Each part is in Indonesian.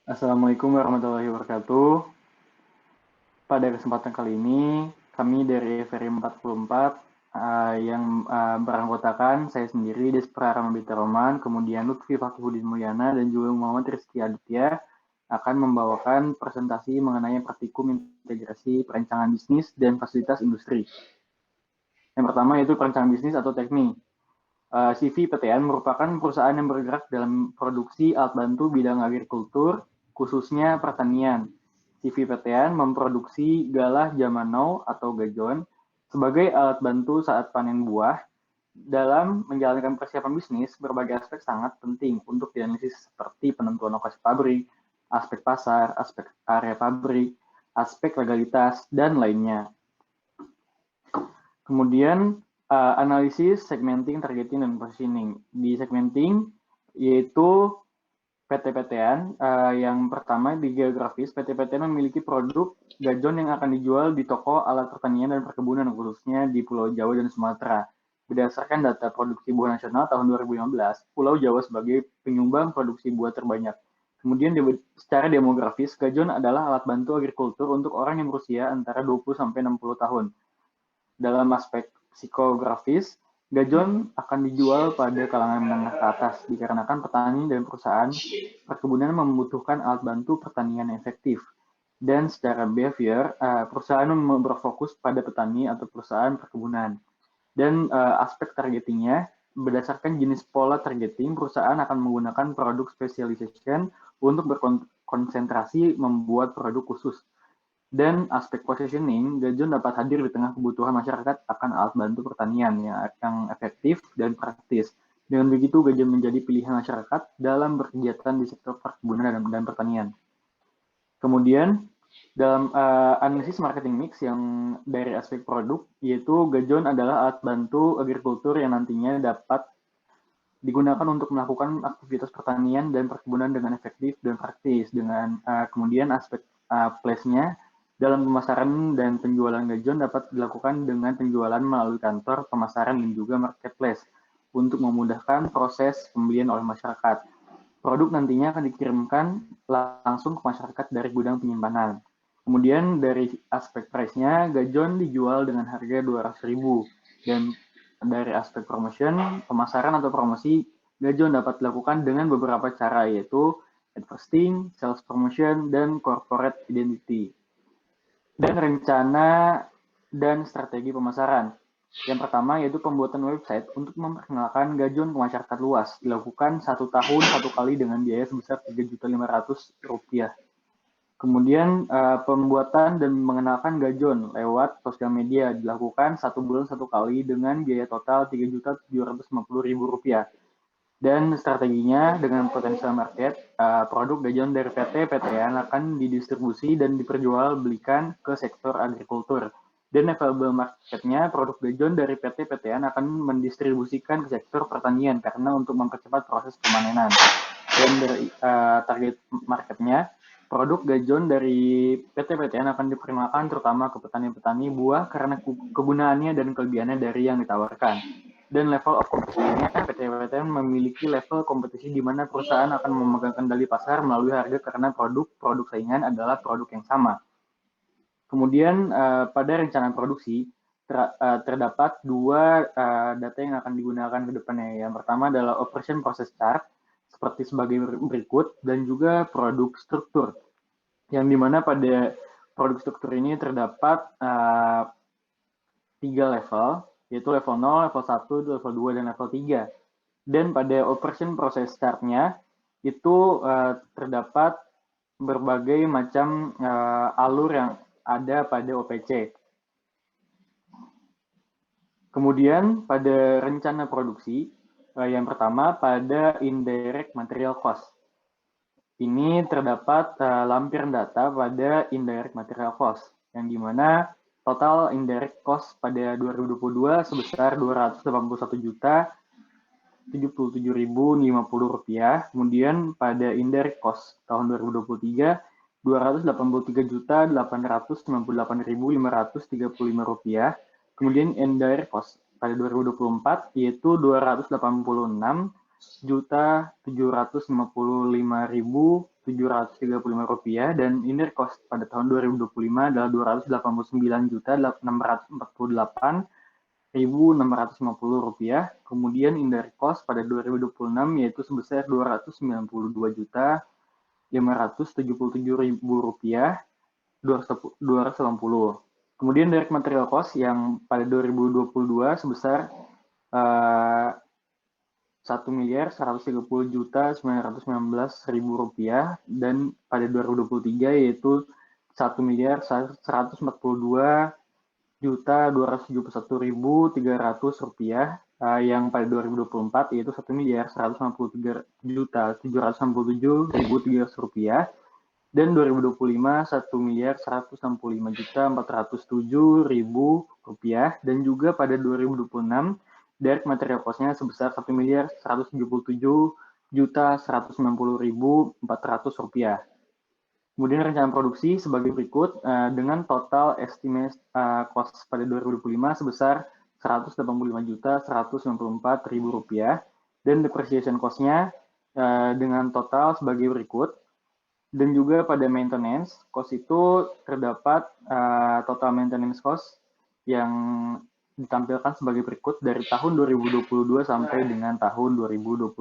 Assalamualaikum warahmatullahi wabarakatuh. Pada kesempatan kali ini, kami dari FRI 44 yang beranggotakan saya sendiri, Despra Ramabita Roman, kemudian Lutfi Fakihudin Mulyana, dan juga Muhammad Rizky Aditya akan membawakan presentasi mengenai praktikum integrasi perencanaan bisnis dan fasilitas industri. Yang pertama yaitu perencanaan bisnis atau teknik. CV PTN merupakan perusahaan yang bergerak dalam produksi alat bantu bidang agrikultur, khususnya pertanian. CV PTN memproduksi galah zaman now atau gajon sebagai alat bantu saat panen buah. Dalam menjalankan persiapan bisnis, berbagai aspek sangat penting untuk dianalisis seperti penentuan lokasi pabrik, aspek pasar, aspek area pabrik, aspek legalitas, dan lainnya. Kemudian analisis, segmenting, targeting, dan positioning. Di segmenting yaitu PT-PTN yang pertama di geografis, PT-PTN memiliki produk gajon yang akan dijual di toko alat pertanian dan perkebunan khususnya di Pulau Jawa dan Sumatera. Berdasarkan data produksi buah nasional tahun 2015, Pulau Jawa sebagai penyumbang produksi buah terbanyak. Kemudian secara demografis, gajon adalah alat bantu agrikultur untuk orang yang berusia antara 20 sampai 60 tahun. Dalam aspek psikografis, gajon akan dijual pada kalangan menengah ke atas dikarenakan petani dan perusahaan perkebunan membutuhkan alat bantu pertanian yang efektif. Dan secara behavior, perusahaan berfokus pada petani atau perusahaan perkebunan. Dan aspek targetingnya, berdasarkan jenis pola targeting, perusahaan akan menggunakan produk specialization untuk berkonsentrasi membuat produk khusus. Dan aspek positioning, gajon dapat hadir di tengah kebutuhan masyarakat akan alat bantu pertanian yang efektif dan praktis. Dengan begitu, gajon menjadi pilihan masyarakat dalam berkegiatan di sektor perkebunan dan pertanian. Kemudian, dalam analisis marketing mix yang dari aspek produk, yaitu gajon adalah alat bantu agrikultur yang nantinya dapat digunakan untuk melakukan aktivitas pertanian dan perkebunan dengan efektif dan praktis. Dengan kemudian aspek place-nya, dalam pemasaran dan penjualan gajon dapat dilakukan dengan penjualan melalui kantor pemasaran dan juga marketplace untuk memudahkan proses pembelian oleh masyarakat. Produk nantinya akan dikirimkan langsung ke masyarakat dari gudang penyimpanan. Kemudian dari aspek price-nya, gajon dijual dengan harga 200.000 dan dari aspek promotion, pemasaran atau promosi, gajon dapat dilakukan dengan beberapa cara yaitu advertising, sales promotion, dan corporate identity. Dan rencana dan strategi pemasaran. Yang pertama yaitu pembuatan website untuk memperkenalkan gajon ke masyarakat luas. Dilakukan 1 tahun 1 kali dengan biaya sebesar Rp3.500.000. Kemudian pembuatan dan mengenalkan gajon lewat sosial media dilakukan 1 bulan 1 kali dengan biaya total Rp3.750.000. Dan strateginya dengan potensial market, produk gajon dari PT-PTN akan didistribusi dan diperjualbelikan ke sektor agrikultur. Dan available marketnya, produk gajon dari PT-PTN akan mendistribusikan ke sektor pertanian karena untuk mempercepat proses pemanenan. Dan dari target marketnya, produk gajon dari PT-PTN akan diperkenalkan terutama ke petani-petani buah karena kegunaannya dan kelebihannya dari yang ditawarkan. Dan level of competition-nya, PT-PTN memiliki level kompetisi di mana perusahaan akan memegang kendali pasar melalui harga karena produk saingan adalah produk yang sama. Kemudian pada rencana produksi terdapat 2 data yang akan digunakan ke depannya. Yang pertama adalah operation process chart seperti sebagai berikut dan juga produk struktur. Yang dimana pada produk struktur ini terdapat 3 level, yaitu level 0, level 1, level 2, dan level 3. Dan pada operation process chart-nya itu terdapat berbagai macam alur yang ada pada OPC. Kemudian pada rencana produksi, yang pertama pada indirect material cost. Ini terdapat lampiran data pada indirect material cost, yang dimana total indirect cost pada 2022 sebesar Rp281.77.050. Kemudian pada indirect cost tahun 2023 Rp283.898.535. Kemudian indirect cost pada 2024 yaitu Rp286 Rp2.755.735 dan indirect cost pada tahun 2025 adalah Rp289.648.650. Kemudian indirect cost pada 2026 yaitu sebesar Rp292.577.280. Kemudian direct material cost yang pada 2022 sebesar Rp1.130.919.000 dan pada 2023 yaitu Rp1.142.271.300 yang pada 2024 yaitu Rp1.153.767.300 dan 2025 Rp1.165.407.000 dan juga pada 2026 direct material cost-nya sebesar Rp1.177.190.400. Kemudian rencana produksi sebagai berikut dengan total estimate cost pada 2025 sebesar Rp185.194.000 dan depreciation cost-nya dengan total sebagai berikut. Dan juga pada maintenance cost itu terdapat total maintenance cost yang ditampilkan sebagai berikut dari tahun 2022 sampai dengan tahun 2026.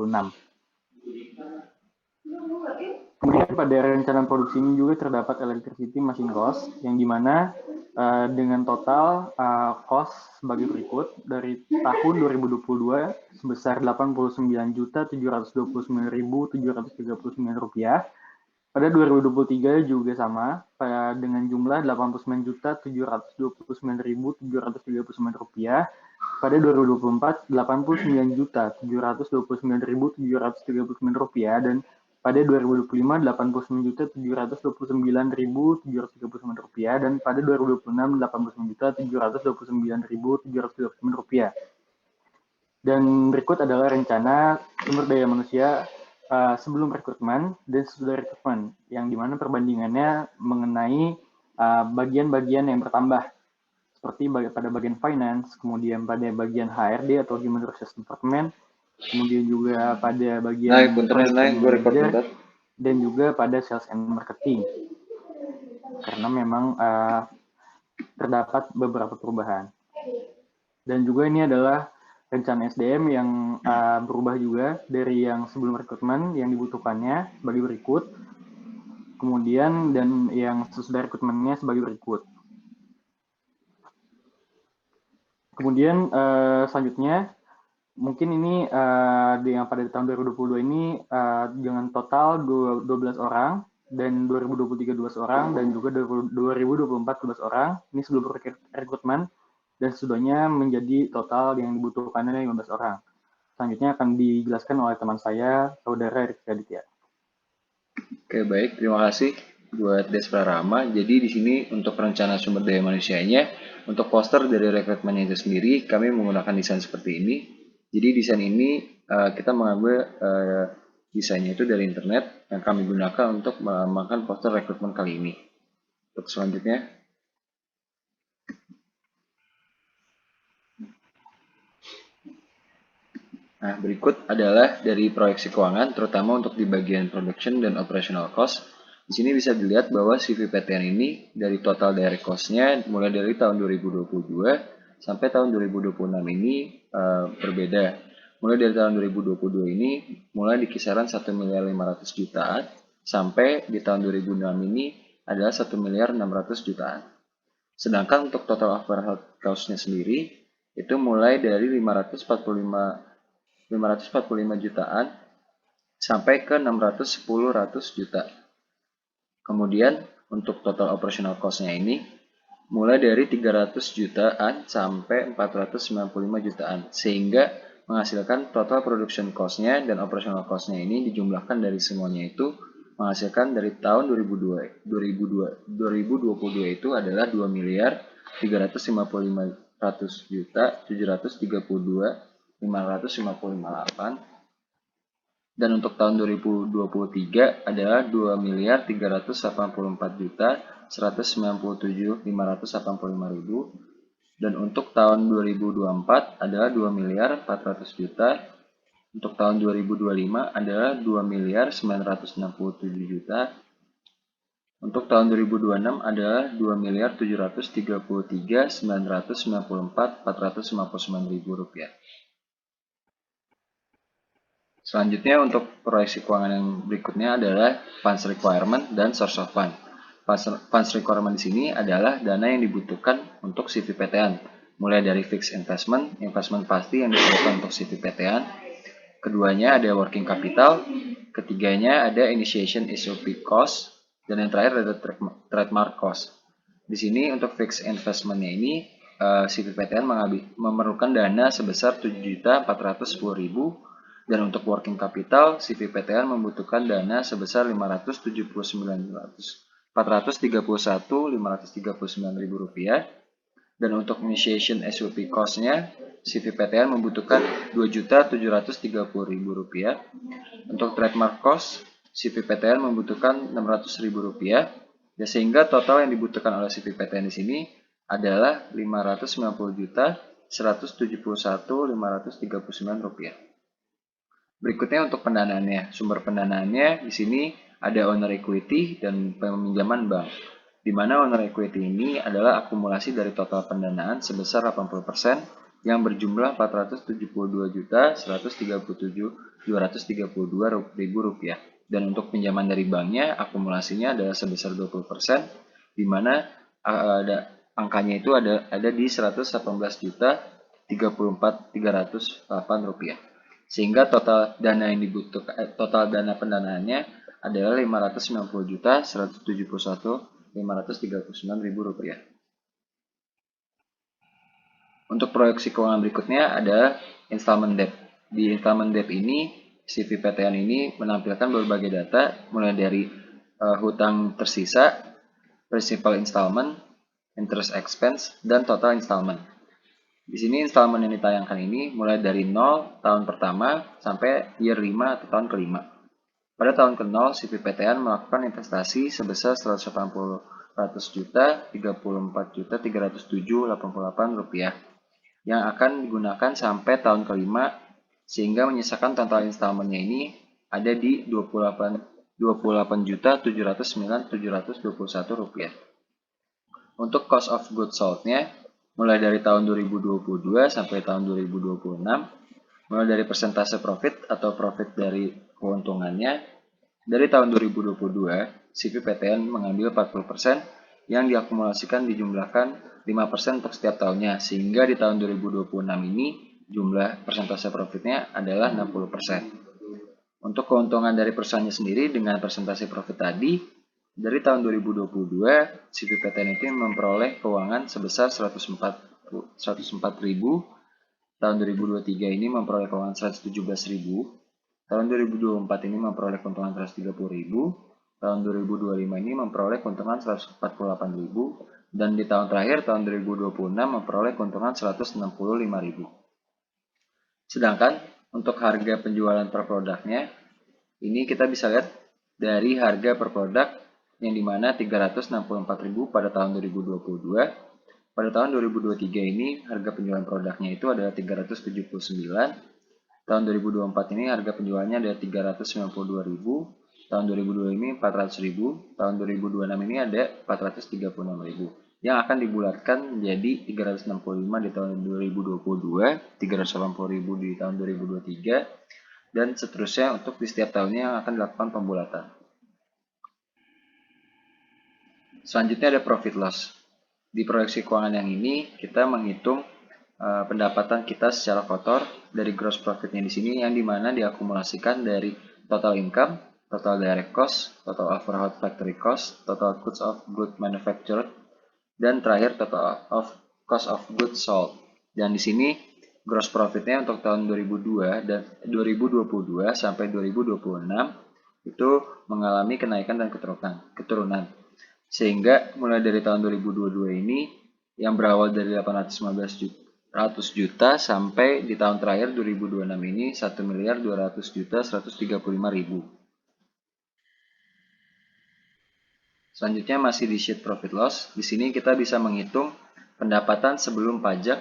Kemudian pada rencana produksi ini juga terdapat electricity machine cost yang dimana dengan total cost sebagai berikut dari tahun 2022 sebesar Rp89.729.739. Pada 2023 juga sama, dengan jumlah Rp89.729.739. Pada 2024, Rp89.729.739 dan pada 2025, Rp89.729.739 dan pada 2026, Rp89.729.739. Dan berikut adalah rencana sumber daya manusia sebelum rekrutmen dan sesudah rekrutmen, yang dimana perbandingannya mengenai bagian-bagian yang bertambah, seperti pada bagian finance, kemudian pada bagian HRD atau Human Resources Department, kemudian juga pada bagian manager, dan juga pada sales and marketing, karena memang terdapat beberapa perubahan. Dan juga ini adalah rencana SDM yang berubah juga dari yang sebelum rekrutmen yang dibutuhkannya sebagai berikut, kemudian dan yang sesudah rekrutmennya sebagai berikut. Kemudian selanjutnya mungkin ini yang pada tahun 2022 ini dengan total 12 orang dan 2023 12 orang dan juga 2024 12 orang. Ini sebelum rekrutmen dan sesudahnya menjadi total yang dibutuhkannya 15 orang. Selanjutnya akan dijelaskan oleh teman saya, Saudara Rizky Aditya. Oke, baik. Terima kasih buat Des Prarama. Jadi di sini untuk rencana sumber daya manusianya, untuk poster dari rekrutmennya itu sendiri, kami menggunakan desain seperti ini. Jadi desain ini kita mengambil desainnya itu dari internet yang kami gunakan untuk melambangkan poster rekrutmen kali ini. Untuk selanjutnya. Nah, berikut adalah dari proyeksi keuangan, terutama untuk di bagian production dan operational cost. Di sini bisa dilihat bahwa CVPTN ini dari total direct cost-nya mulai dari tahun 2022 sampai tahun 2026 ini berbeda. Mulai dari tahun 2022 ini mulai di kisaran 1.500.000.000 sampai di tahun 2006 ini adalah 1.600.000.000. Sedangkan untuk total overhead cost-nya sendiri itu mulai dari 545 jutaan sampai ke 610 juta. Kemudian untuk total operational cost-nya ini mulai dari 300 jutaan sampai 495 jutaan, sehingga menghasilkan total production cost-nya dan operational cost-nya ini dijumlahkan dari semuanya itu menghasilkan dari tahun 2022 itu adalah 2.350.732.558. Dan untuk tahun 2023 adalah 2.384.197.585.000. Dan untuk tahun 2024 adalah 2.400.000.000 Untuk tahun 2025 adalah 2.967 juta. Untuk tahun 2026 adalah 2.733.994.459 rupiah. Selanjutnya untuk proyeksi keuangan yang berikutnya adalah funds requirement dan source of fund. Funds requirement di sini adalah dana yang dibutuhkan untuk CVPTN, mulai dari fixed investment pasti yang dibutuhkan untuk CVPTN. Keduanya ada working capital, ketiganya ada initiation SOP cost, dan yang terakhir ada trademark cost. Di sini untuk fixed investment-nya ini CVPTN memerlukan dana sebesar 7.410.000. Dan untuk working capital, CVPTN membutuhkan dana sebesar 431.539.000 rupiah. Dan untuk initiation SOP cost-nya, CVPTN membutuhkan 2.730.000 rupiah. Untuk trademark cost, CVPTN membutuhkan 600.000 rupiah. Ya, sehingga total yang dibutuhkan oleh CVPTN di sini adalah 590.171.539 rupiah. Berikutnya untuk pendanaannya. Sumber pendanaannya di sini ada owner equity dan peminjaman bank. Di mana owner equity ini adalah akumulasi dari total pendanaan sebesar 80% yang berjumlah 472.137.232 rupiah. Dan untuk pinjaman dari banknya akumulasinya adalah sebesar 20%, di mana ada angkanya itu ada di 118.034.308 rupiah. Sehingga total dana yang dibutuhkan, total dana pendanaannya adalah 590.171.539 rupiah. Untuk proyeksi keuangan berikutnya ada installment debt. Di installment debt ini, CVPTN ini menampilkan berbagai data mulai dari hutang tersisa, principal installment, interest expense, dan total installment. Di sini installment yang ditayangkan ini mulai dari 0 tahun pertama sampai year 5 atau tahun kelima. Pada tahun ke-0, CVPTN melakukan investasi sebesar 180.34.307.88 rupiah yang akan digunakan sampai tahun kelima, sehingga menyisakan total installmentnya ini ada di 28.709.721 rupiah. Untuk cost of goods sold-nya mulai dari tahun 2022 sampai tahun 2026, mulai dari persentase profit atau profit dari keuntungannya, dari tahun 2022, CVPTN mengambil 40% yang diakumulasikan dijumlahkan 5% untuk setiap tahunnya, sehingga di tahun 2026 ini jumlah persentase profitnya adalah 60%. Untuk keuntungan dari perusahaannya sendiri dengan persentase profit tadi, dari tahun 2022, CVPTN itu memperoleh keuangan sebesar 104.000. Tahun 2023 ini memperoleh keuangan 117.000. Tahun 2024 ini memperoleh keuntungan 130.000. Tahun 2025 ini memperoleh keuntungan 148.000. Dan di tahun terakhir, tahun 2026 memperoleh keuntungan 165.000. Sedangkan untuk harga penjualan per produknya, ini kita bisa lihat dari harga per produk yang dimana 364.000 pada tahun 2022. Pada tahun 2023 ini harga penjualan produknya itu adalah 379. Tahun 2024 ini harga penjualannya adalah 392.000. Tahun 2025 ini 400.000. Tahun 2026 ini ada 436.000. Yang akan dibulatkan menjadi 365 di tahun 2022, 380.000 di tahun 2023, dan seterusnya untuk di setiap tahunnya yang akan dilakukan pembulatan. Selanjutnya ada profit loss. Di proyeksi keuangan yang ini kita menghitung pendapatan kita secara kotor dari gross profitnya di sini, yang dimana diakumulasikan dari total income, total direct cost, total overhead factory cost, total cost of goods manufactured, dan terakhir total of cost of goods sold. Dan di sini gross profitnya untuk tahun 2022 sampai 2026 itu mengalami kenaikan dan keturunan. Sehingga mulai dari tahun 2022 ini yang berawal dari 815 juta sampai di tahun terakhir 2026 ini 1.200.135.000. Selanjutnya masih di sheet profit loss. Di sini kita bisa menghitung pendapatan sebelum pajak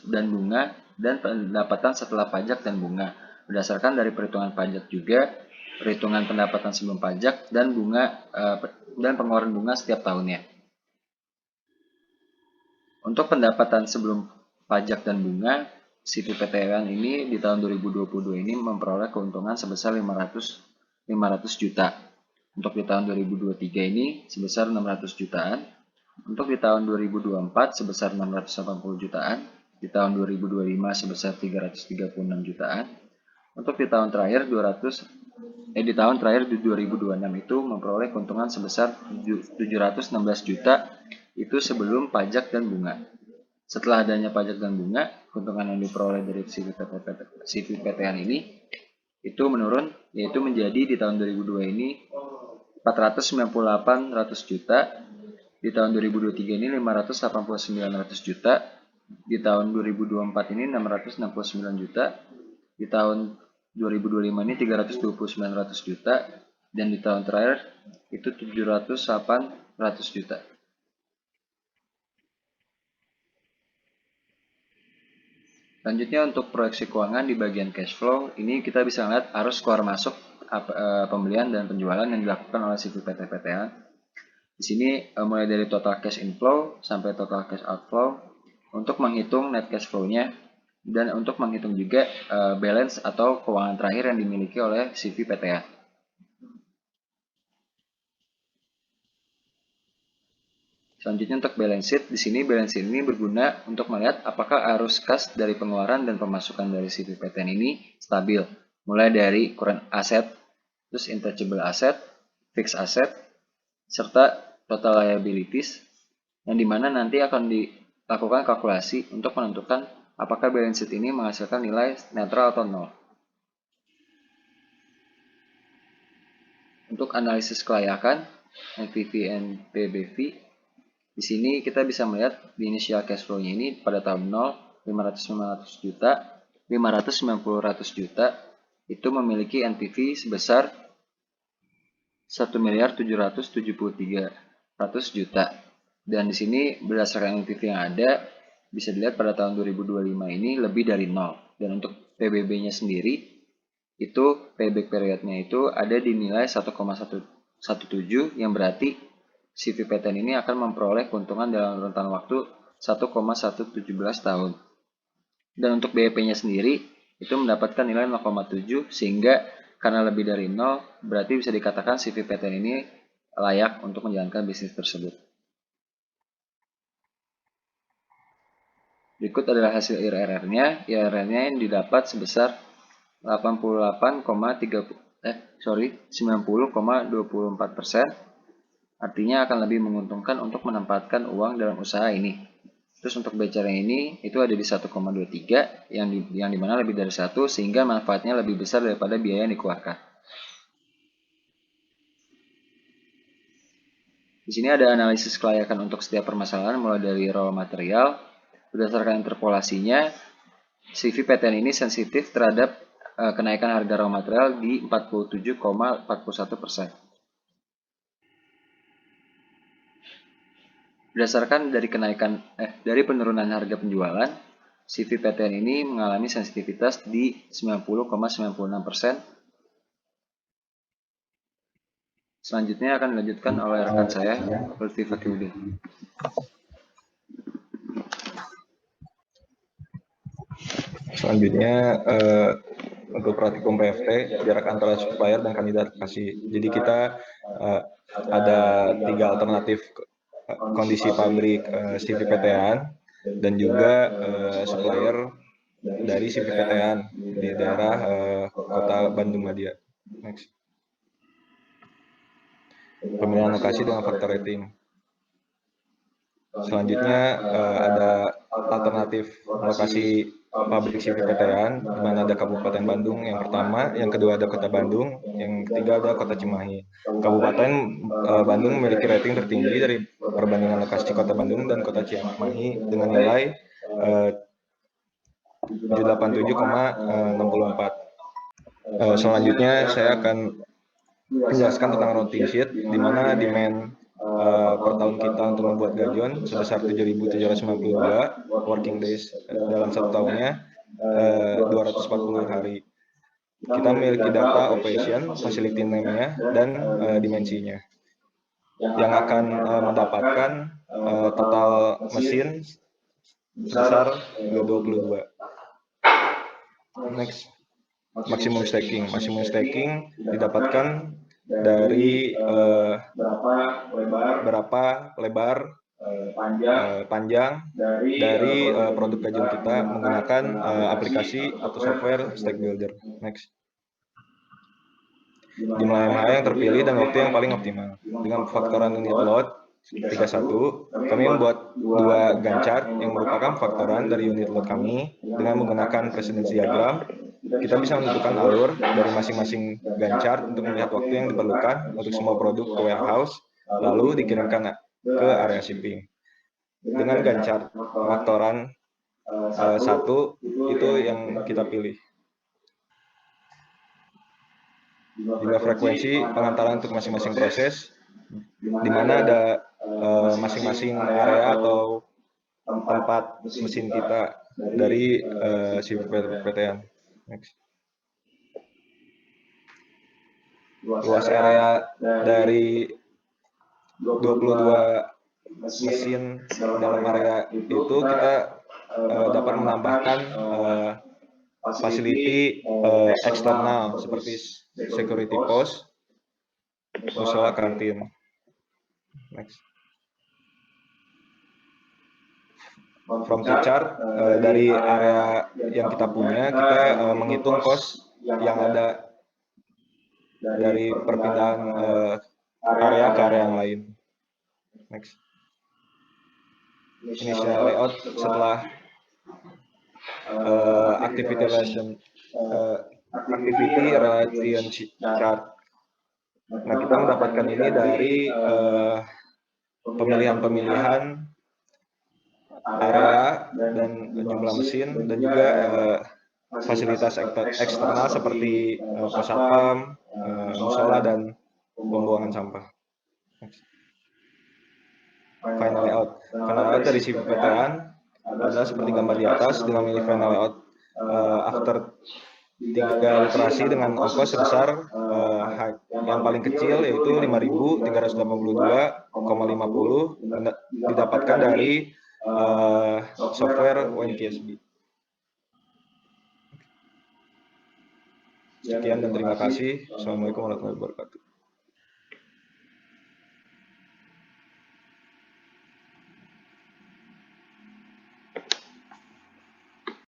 dan bunga dan pendapatan setelah pajak dan bunga. berdasarkan dari perhitungan pajak juga, perhitungan pendapatan sebelum pajak, dan pengeluaran bunga setiap tahunnya. Untuk pendapatan sebelum pajak dan bunga, CVPTN ini di tahun 2022 ini memperoleh keuntungan sebesar 500 juta. Untuk di tahun 2023 ini sebesar 600 jutaan. Untuk di tahun 2024 sebesar 680 jutaan. Di tahun 2025 sebesar 336 jutaan. Untuk di tahun terakhir di tahun terakhir di 2026 itu memperoleh keuntungan sebesar 716 juta itu sebelum pajak dan bunga. Setelah adanya pajak dan bunga, keuntungan yang diperoleh dari CVPTN ini itu menurun, yaitu menjadi di tahun 2002 ini 498 juta, di tahun 2023 ini 589 juta, di tahun 2024 ini 669 juta, di tahun 2025 ini 329 juta, dan di tahun terakhir itu 708 juta. Selanjutnya untuk proyeksi keuangan di bagian cash flow, ini kita bisa lihat arus keluar masuk pembelian dan penjualan yang dilakukan oleh CVPT-PTN. Di sini mulai dari total cash inflow sampai total cash outflow untuk menghitung net cash flow-nya dan untuk menghitung juga balance atau keuangan terakhir yang dimiliki oleh CVPTN. Selanjutnya untuk balance sheet, di sini balance sheet ini berguna untuk melihat apakah arus kas dari pengeluaran dan pemasukan dari CVPTN ini stabil, mulai dari current asset, terus intangible asset, fixed asset, serta total liabilities, yang dimana nanti akan dilakukan kalkulasi untuk menentukan apakah balance sheet ini menghasilkan nilai netral atau nol. Untuk analisis kelayakan, NPV and PBV, di sini kita bisa melihat di initial cash flow-nya ini pada tahun 0, 500 juta, 590 juta, itu memiliki NPV sebesar 1.773 juta. Dan di sini berdasarkan NPV yang ada, bisa dilihat pada tahun 2025 ini lebih dari 0. Dan untuk PBB-nya sendiri, itu payback period-nya itu ada di nilai 1,17 yang berarti CVPTN ini akan memperoleh keuntungan dalam rentan waktu 1,117 tahun. Dan untuk BEP-nya sendiri itu mendapatkan nilai 0,7 sehingga karena lebih dari 0 berarti bisa dikatakan CVPTN ini layak untuk menjalankan bisnis tersebut. Berikut adalah hasil IRR-nya. IRR-nya yang didapat sebesar 90,24%. Artinya akan lebih menguntungkan untuk menempatkan uang dalam usaha ini. Terus untuk BCR ini itu ada di 1,23 yang dimana lebih dari 1 sehingga manfaatnya lebih besar daripada biaya yang dikeluarkan. Di sini ada analisis kelayakan untuk setiap permasalahan mulai dari raw material. Berdasarkan interpolasinya, CVPTN ini sensitif terhadap kenaikan harga raw material di 47,41%. Berdasarkan dari penurunan harga penjualan, CVPTN ini mengalami sensitivitas di 90,96%. Selanjutnya akan dilanjutkan oleh rekan saya, Lutfi Fakihudin. Selanjutnya untuk praktikum PFT, jarak antara supplier dan kandidat lokasi. Jadi kita ada 3 alternatif kondisi pabrik CVPTN dan juga supplier dari CVPTN di daerah Kota Bandung Madia. Next. Pemilihan lokasi dengan faktor rating. Selanjutnya ada alternatif lokasi pabrik CVPTN, di mana ada Kabupaten Bandung yang pertama, yang kedua ada Kota Bandung, yang ketiga ada Kota Cimahi. Kabupaten Bandung memiliki rating tertinggi dari perbandingan lokasi Kota Bandung dan Kota Cimahi dengan nilai 787,64. Selanjutnya saya akan menjelaskan tentang routing sheet, di mana demand per tahun kita untuk membuat gajon sebesar 7.792 working days dalam 1 tahunnya 240 hari. kita memiliki data operation, facility name-nya, dan dimensinya, yang akan mendapatkan total mesin sebesar 22. Next, maximum staking. Maximum staking didapatkan dari berapa lebar panjang dari produk kajian kita menggunakan aplikasi atau software Stack Builder. Next. Jumlah MH yang terpilih dan waktu yang paling optimal. Dengan faktoran unit load 31, kami membuat 2 Gantt chart yang merupakan faktoran dari unit load kami. Dengan menggunakan precedence diagram, kita bisa menentukan alur dari masing-masing Gantt chart untuk melihat waktu yang diperlukan untuk semua produk ke warehouse, lalu dikirimkan ke area shipping. Dengan Gantt chart faktoran 1 itu yang kita pilih. Jumlah frekuensi pengantaran untuk masing-masing proses, di mana ada masing-masing area atau tempat mesin kita dari CVPTN. Next. Luas area dari 22 mesin dalam area itu kita dapat menambahkan facility eksternal seperti security post, musola, kantin. Next. From the chart, dari area yang kita punya, kita menghitung cost yang ada dari perpindahan area ke area yang lain. Next. Initial layout setelah activity relation chart. Nah, kita mendapatkan ini dari pemilihan area dan jumlah mesin dan juga fasilitas eksternal seperti pos satpam, musola, dan pembuangan sampah. Final layout. Final layout dari CVPTN adalah seperti gambar di atas dengan memilih final layout after 3 iterasi dengan ongkos sebesar yang paling kecil yaitu 5.382,50 didapatkan dari software ONKSB. Sekian dan terima kasih. Assalamualaikum warahmatullahi wabarakatuh.